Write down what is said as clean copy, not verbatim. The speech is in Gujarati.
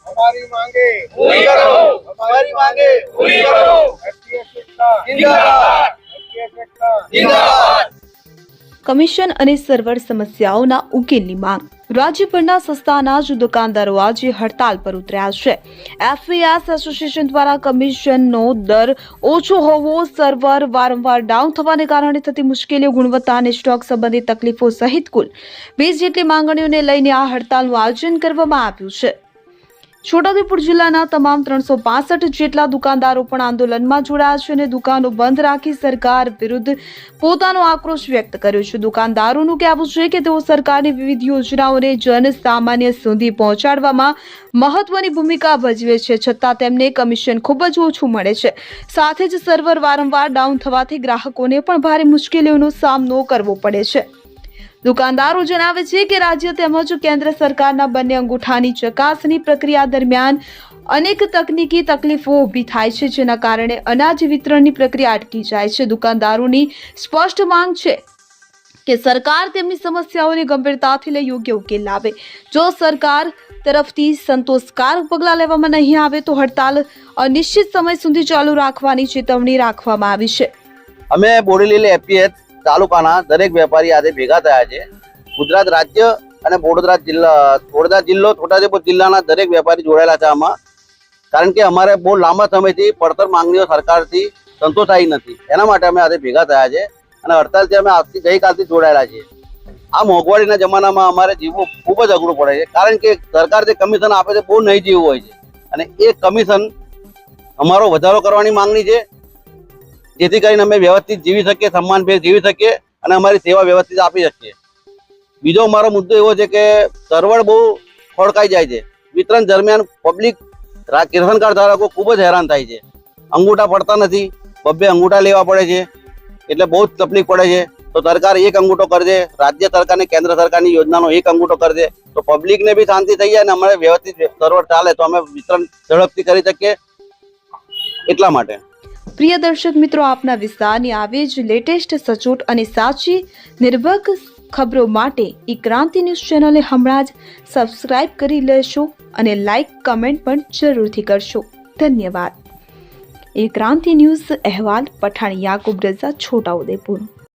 हमारी मांगे पूरी करो, हमारी मांगे पूरी करो, एफटीएस एकता जिंदाबाद, एफटीएस एकता जिंदाबाद। કમિશન અને સર્વર સમસ્યાઓના ઉકેલની માંગ. રાજ્યભરના સસ્તા અનાજ દુકાનદારો આજે હડતાલ પર ઉતર્યા છે. એફપીએસ એસોસિએશન દ્વારા કમિશનનો દર ઓછો હોવો, સર્વર વારંવાર ડાઉન થવાને કારણે થતી મુશ્કેલીઓ, ગુણવત્તા અને સ્ટોક સંબંધિત તકલીફો સહિત કુલ 20 જેટલી માંગણીઓને લઈને આ હડતાલનું આયોજન કરવામાં આવ્યું છે. છોટાઉદેપુર જિલ્લાના તમામ 365 જેટલા દુકાનદારો પણ આંદોલનમાં જોડાયા છે અને દુકાનો બંધ રાખી સરકાર વિરુદ્ધ પોતાનો આક્રોશ વ્યક્ત કર્યો છે. દુકાનદારોનું કહેવું છે કે તેઓ સરકારની વિવિધ યોજનાઓને જન સામાન્ય સુધી પહોંચાડવામાં મહત્વની ભૂમિકા ભજવે છે, છતાં તેમને કમિશન ખૂબ જ ઓછું મળે છે. સાથે જ સર્વર વારંવાર ડાઉન થવાથી ગ્રાહકોને પણ ભારે મુશ્કેલીઓનો સામનો કરવો પડે છે. દુકાનદારો જણાવે છે કે રાજ્ય તેમજ કેન્દ્ર સરકારના બંને અંગૂઠાની ચકાસણી પ્રક્રિયા દરમિયાન અનેક તકનીકી તકલીફો ઊભી થાય છે, જેના કારણે અનાજ વિતરણની પ્રક્રિયા અટકી જાય છે. દુકાનદારોની સ્પષ્ટ માંગ છે કે સરકાર તેમની સમસ્યાઓને ગંભીરતાથી લઈ યોગ્ય ઉકેલ લાવે. જો સરકાર તરફથી સંતોષકારક પગલાં લેવામાં નહીં આવે તો હડતાલ અનિશ્ચિત સમય સુધી ચાલુ રાખવાની ચેતવણી રાખવામાં આવી છે. અમે બોડેલી એફપીએસ તાલુકાના દરેક વેપારી આજે ભેગા થયા છે. ગુજરાત રાજ્ય અને વડોદરા જિલ્લો છોટાઉદેપુર જિલ્લાના દરેક વેપારી જોડાયેલા છે આમાં. કારણ કે અમારે બહુ લાંબા સમયથી પડતર માંગણીઓ સરકારથી સંતોષાઈ નથી. એના માટે અમે આજે ભેગા થયા છે અને હડતાલથી અમે ગઈકાલથી જોડાયેલા છીએ. આ મોંઘવારીના જમાનામાં અમારે જીવવું ખૂબ જ અઘરું પડે છે, કારણ કે સરકાર જે કમિશન આપે છે બહુ નહીં જીવવું હોય છે અને એ કમિશન અમારો વધારો કરવાની માંગણી છે, જેથી કરીને અમે વ્યવસ્થિત જીવી શકીએ, સન્માનભેર જીવી શકીએ અને અમારી સેવા વ્યવસ્થિત આપી શકીએ. બીજો અમારો મુદ્દો એવો છે કે સર્વર બહુ ખોળકાઈ જાય છે. વિતરણ દરમિયાન પબ્લિક રેશન કાર્ડ ધારકો ખૂબ જ હેરાન થાય છે. અંગૂઠા પડતા નથી, બબ્બે અંગૂઠા લેવા પડે છે, એટલે બહુ જ તકલીફ પડે છે. તો સરકાર એક અંગૂઠો કરી દે, રાજ્ય સરકાર ને કેન્દ્ર સરકારની યોજનાનો એક અંગૂઠો કરી દે તો પબ્લિકને બી શાંતિ થઈ જાય અને અમારે વ્યવસ્થિત સર્વર ચાલે તો અમે વિતરણ ઝડપથી કરી શકીએ. એટલા માટે પ્રિય દર્શક મિત્રો, આપના વિસ્તારની આવી જ લેટેસ્ટ, સચોટ અને સાચી નિર્ભર ખબરો માટે ઈ ક્રાંતિ ન્યૂઝ ચેનલને હમણાં જ સબસ્ક્રાઇબ કરી લેશો અને લાઇક, કમેન્ટ પણ જરૂરથી કરશો. ધન્યવાદ. ઈ ક્રાંતિ ન્યૂઝ અહેવાલ પઠાણ યાકુબ રઝા, છોટાઉદેપુર.